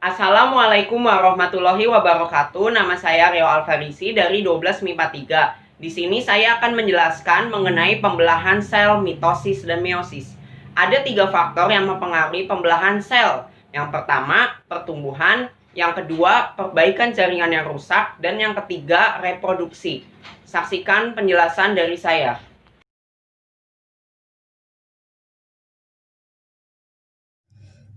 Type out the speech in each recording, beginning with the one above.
Assalamualaikum warahmatullahi wabarakatuh. Nama saya Rio Alfarisi dari 12 MIPA 3. Di sini saya akan menjelaskan mengenai pembelahan sel, mitosis, dan meiosis. Ada 3 faktor yang mempengaruhi pembelahan sel. Yang pertama, pertumbuhan. Yang kedua, perbaikan jaringan yang rusak. Dan yang ketiga, reproduksi. Saksikan penjelasan dari saya.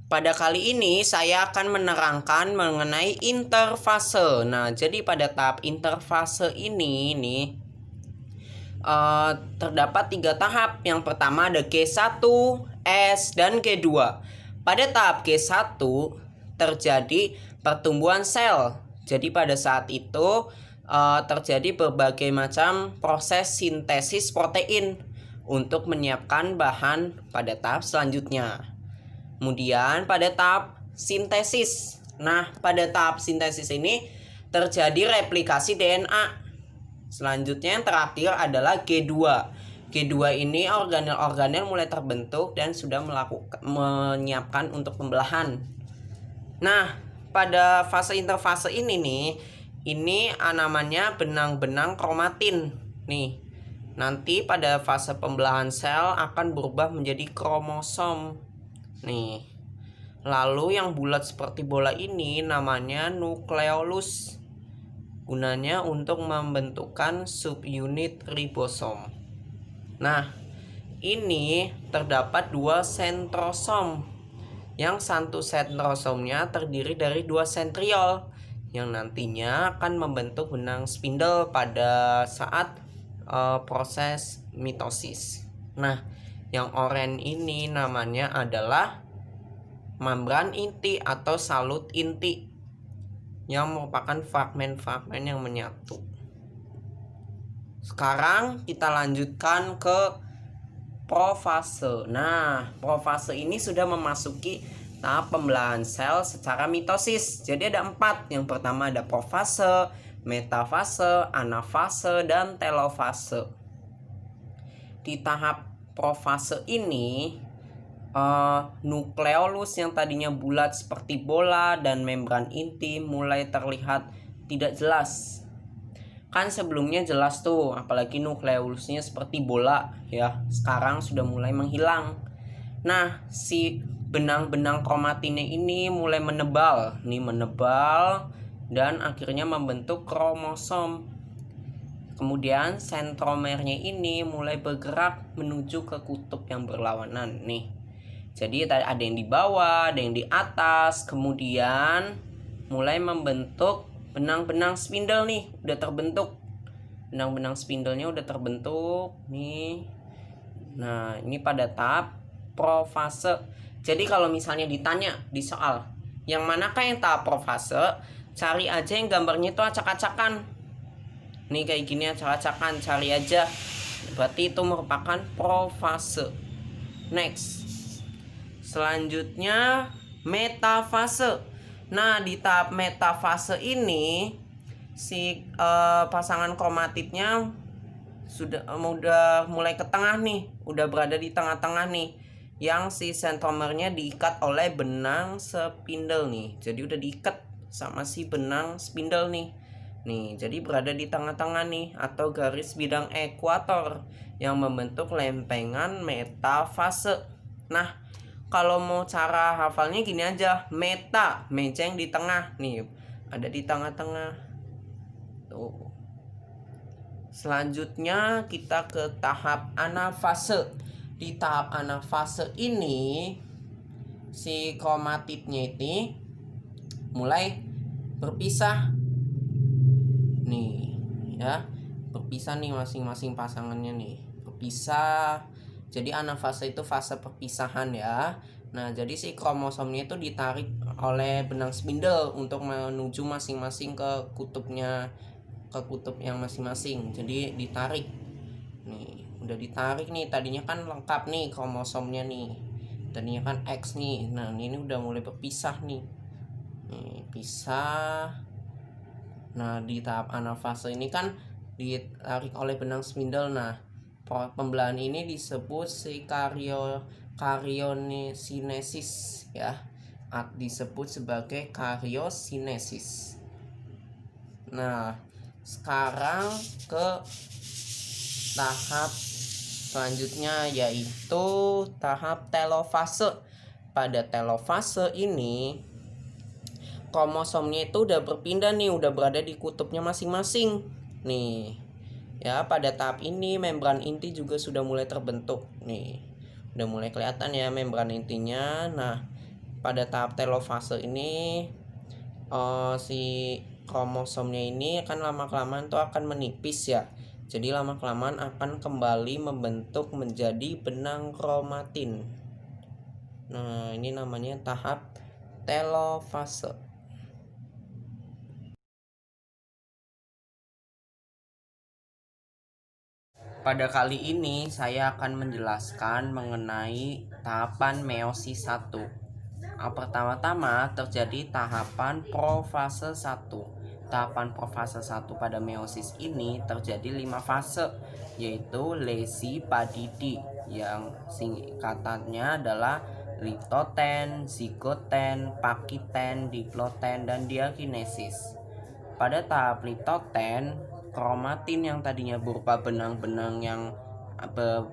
Pada kali ini saya akan menerangkan mengenai interfase. Nah, jadi pada tahap interfase ini nih terdapat 3 tahap. Yang pertama ada G1, S, dan G2. Pada tahap G1 terjadi pertumbuhan sel. Jadi pada saat itu terjadi berbagai macam proses sintesis protein untuk menyiapkan bahan pada tahap selanjutnya. Kemudian pada tahap sintesis. Nah, pada tahap sintesis ini terjadi replikasi DNA. Selanjutnya yang terakhir adalah G2. G2 ini organel-organel mulai terbentuk dan sudah menyiapkan untuk pembelahan. Nah, pada fase interfase ini nih, ini namanya benang-benang kromatin. Nih, nanti pada fase pembelahan sel akan berubah menjadi kromosom. Nih, lalu yang bulat seperti bola ini namanya nukleolus. Gunanya untuk membentukkan subunit ribosom. Nah, ini terdapat 2 sentrosom. Yang satu sentrosomnya terdiri dari 2 sentriol yang nantinya akan membentuk benang spindle pada saat proses mitosis. Nah, yang oranye ini namanya adalah membran inti atau salut inti yang merupakan fragmen-fragmen yang menyatu. Sekarang kita lanjutkan ke profase. Nah, profase ini sudah memasuki tahap pembelahan sel secara mitosis. Jadi ada 4. Yang pertama ada profase, metafase, anafase, dan telofase. Di tahap profase ini nukleolus yang tadinya bulat seperti bola dan membran inti mulai terlihat tidak jelas. Kan sebelumnya jelas tuh, apalagi nukleolusnya seperti bola ya. Sekarang sudah mulai menghilang. Nah, si benang-benang kromatinnya ini mulai menebal dan akhirnya membentuk kromosom. Kemudian sentromernya ini mulai bergerak menuju ke kutub yang berlawanan nih. Jadi ada yang di bawah, ada yang di atas, kemudian mulai membentuk benang-benang spindle nih, udah terbentuk. Benang-benang spindlenya udah terbentuk nih. Nah, ini pada tahap profase. Jadi kalau misalnya ditanya di soal, yang manakah yang tahap profase? Cari aja yang gambarnya itu acak-acakan. Nih kayak gini acak-acakan, cari aja. Berarti itu merupakan profase. Next. Selanjutnya metafase. Nah, di tahap metafase ini si pasangan kromatidnya sudah mulai ke tengah nih, udah berada di tengah-tengah nih, yang si sentromernya diikat oleh benang spindle nih. Jadi udah diikat sama si benang spindle nih. Nih, jadi berada di tengah-tengah nih atau garis bidang ekuator yang membentuk lempengan metafase. Nah, kalau mau cara hafalnya gini aja, meta, meja yang di tengah nih, ada di tengah-tengah. Tuh. Selanjutnya kita ke tahap anafase. Di tahap anafase ini si kromatidnya ini mulai berpisah. Nih, ya. Berpisah nih masing-masing pasangannya nih. Berpisah. Jadi anafase itu fase perpisahan ya. Nah, jadi si kromosomnya itu ditarik oleh benang spindle untuk menuju masing-masing ke kutubnya, ke kutub yang masing-masing. Jadi ditarik. Nih, udah ditarik nih. Tadinya kan lengkap nih kromosomnya nih. Tadinya kan X nih. Nah, ini udah mulai berpisah nih. Nih, pisah. Nah, di tahap anafase ini kan ditarik oleh benang spindle. Nah, pembelahan ini disebut si karyosinesis ya. disebut sebagai kariosinesis. Nah, sekarang ke tahap selanjutnya, yaitu tahap telofase. Pada telofase ini kromosomnya itu udah berpindah nih, udah berada di kutubnya masing-masing nih. Ya, pada tahap ini membran inti juga sudah mulai terbentuk nih. Udah mulai kelihatan ya membran intinya. Nah, pada tahap telofase ini si kromosomnya ini akan lama-kelamaan tuh akan menipis ya. Jadi lama-kelamaan akan kembali membentuk menjadi benang kromatin. Nah, ini namanya tahap telofase. Pada kali ini saya akan menjelaskan mengenai tahapan meiosis 1. Pertama-tama terjadi tahapan profase 1. Tahapan profase 1 pada meiosis ini terjadi 5 fase, yaitu lesi padidi yang singkatannya adalah litoten, zigoten, pakiten, diploten, dan diakinesis. Pada tahap litoten, kromatin yang tadinya berupa benang-benang yang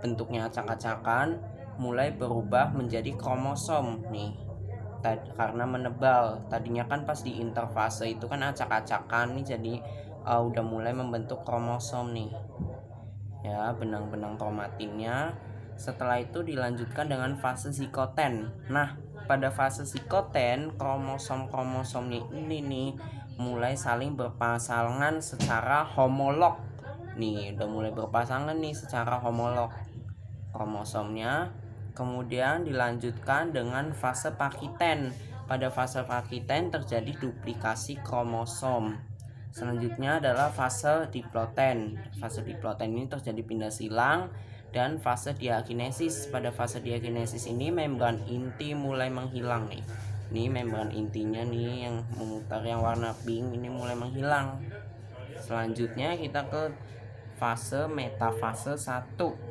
bentuknya acak-acakan mulai berubah menjadi kromosom nih. Karena menebal, tadinya kan pas di interfase itu kan acak-acakan nih, jadi udah mulai membentuk kromosom nih ya, benang-benang kromatinnya. Setelah itu dilanjutkan dengan fase zikoten. Nah, pada fase zikoten kromosom-kromosomnya ini nih mulai saling berpasangan secara homolog nih, udah mulai berpasangan nih secara homolog kromosomnya. Kemudian dilanjutkan dengan fase pakiten. Pada fase pakiten terjadi duplikasi kromosom. Selanjutnya adalah fase diploten. Fase diploten ini terjadi pindah silang. Dan fase diakinesis. Pada fase diakinesis ini membran inti mulai menghilang nih. Ini membran intinya nih yang memutar yang warna pink ini mulai menghilang. Selanjutnya kita ke fase metafase 1.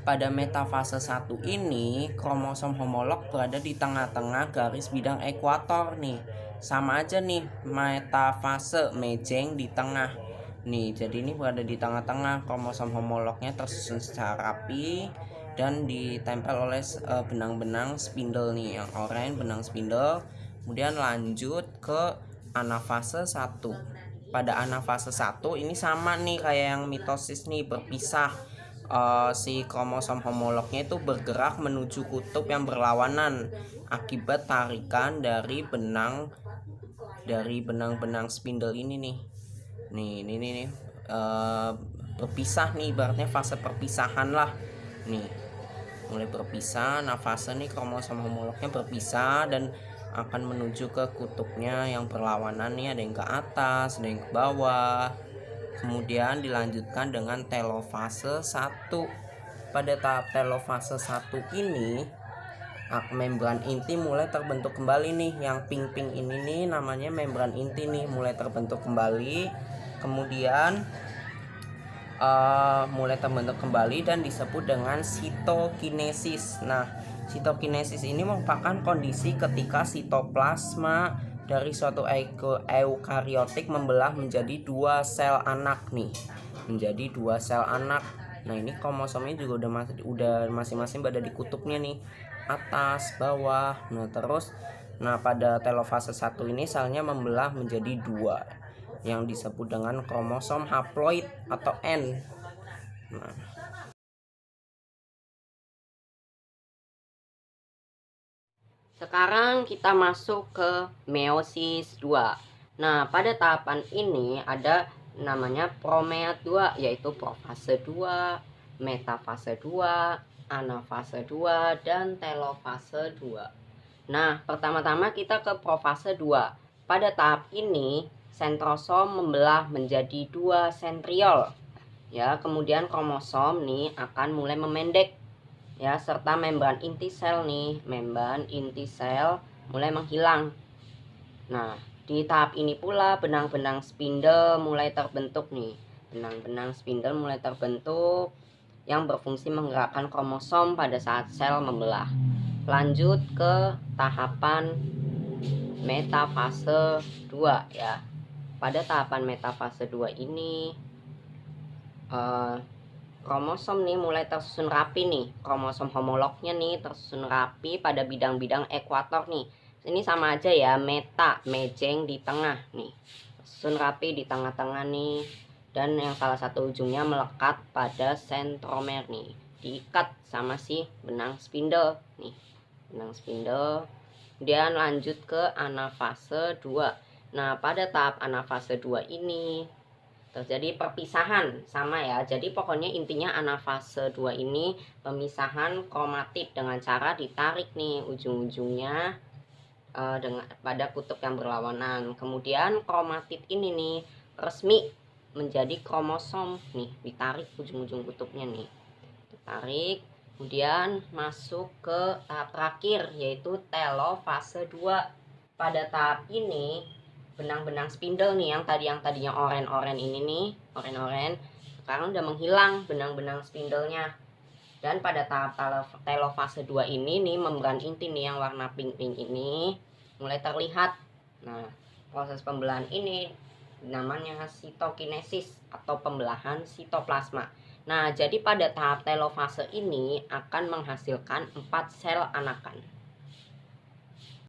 Pada metafase 1 ini kromosom homolog berada di tengah-tengah garis bidang ekuator nih. Sama aja nih, metafase mejeng di tengah nih. Jadi ini berada di tengah-tengah, kromosom homolognya tersusun secara rapi dan ditempel oleh benang-benang spindle nih, yang oranye benang spindle. Kemudian lanjut ke anafase 1. Pada anafase 1 ini sama nih kayak yang mitosis nih, berpisah. Si kromosom homolognya itu bergerak menuju kutub yang berlawanan akibat tarikan dari benang-benang spindle ini nih. Ini berpisah nih, ibaratnya fase perpisahan lah. Nih, mulai berpisah. Nah, fase nih kromosom homolognya berpisah dan akan menuju ke kutubnya yang berlawanan nih, ada yang ke atas, ada yang ke bawah. Kemudian dilanjutkan dengan telofase 1. Pada tahap telofase 1 ini membran inti mulai terbentuk kembali nih. Yang pink-pink ini nih namanya membran inti nih, mulai terbentuk kembali. Kemudian mulai terbentuk kembali dan disebut dengan sitokinesis. Nah, sitokinesis ini merupakan kondisi ketika sitoplasma dari suatu eukariotik membelah menjadi 2 sel anak nih, menjadi 2 sel anak. Nah, ini kromosomnya juga udah masing-masing berada di kutubnya nih, atas, bawah. Nah, pada telofase 1 ini selnya membelah menjadi 2 yang disebut dengan kromosom haploid atau N. Nah, sekarang kita masuk ke meiosis 2. Nah, pada tahapan ini ada namanya promeat 2, yaitu profase 2, metafase 2, anafase 2, dan telofase 2. Nah, pertama-tama kita ke profase 2. Pada tahap ini, sentrosom membelah menjadi 2 sentriol. Ya, kemudian kromosom nih akan mulai memendek. Ya, serta membran inti sel nih, membran inti sel mulai menghilang. Nah, di tahap ini pula benang-benang spindle mulai terbentuk nih. Benang-benang spindle mulai terbentuk yang berfungsi menggerakkan kromosom pada saat sel membelah. lanjut ke tahapan metafase 2 ya. Pada tahapan metafase 2 ini kromosom nih mulai tersusun rapi nih. Kromosom homolognya nih tersusun rapi pada bidang-bidang ekuator nih. Ini sama aja ya, mejeng di tengah nih. Tersusun rapi di tengah-tengah nih. Dan yang salah satu ujungnya melekat pada sentromer nih. Diikat sama si benang spindle nih. Benang spindle. Kemudian lanjut ke anafase 2. Nah, pada tahap anafase 2 ini terjadi perpisahan sama ya. Jadi pokoknya intinya anafase 2 ini pemisahan kromatid dengan cara ditarik nih ujung-ujungnya dengan pada kutub yang berlawanan. Kemudian kromatid ini nih resmi menjadi kromosom nih, ditarik ujung-ujung kutubnya nih. Ditarik, kemudian masuk ke tahap terakhir yaitu telofase 2. Pada tahap ini benang-benang spindle nih yang tadinya oren-oren ini nih, oren-oren sekarang udah menghilang benang-benang spindlenya. Dan pada tahap telofase 2 ini nih membran inti nih yang warna pink-pink ini mulai terlihat. Nah, proses pembelahan ini namanya sitokinesis atau pembelahan sitoplasma. Nah, jadi pada tahap telofase ini akan menghasilkan 4 sel anakan.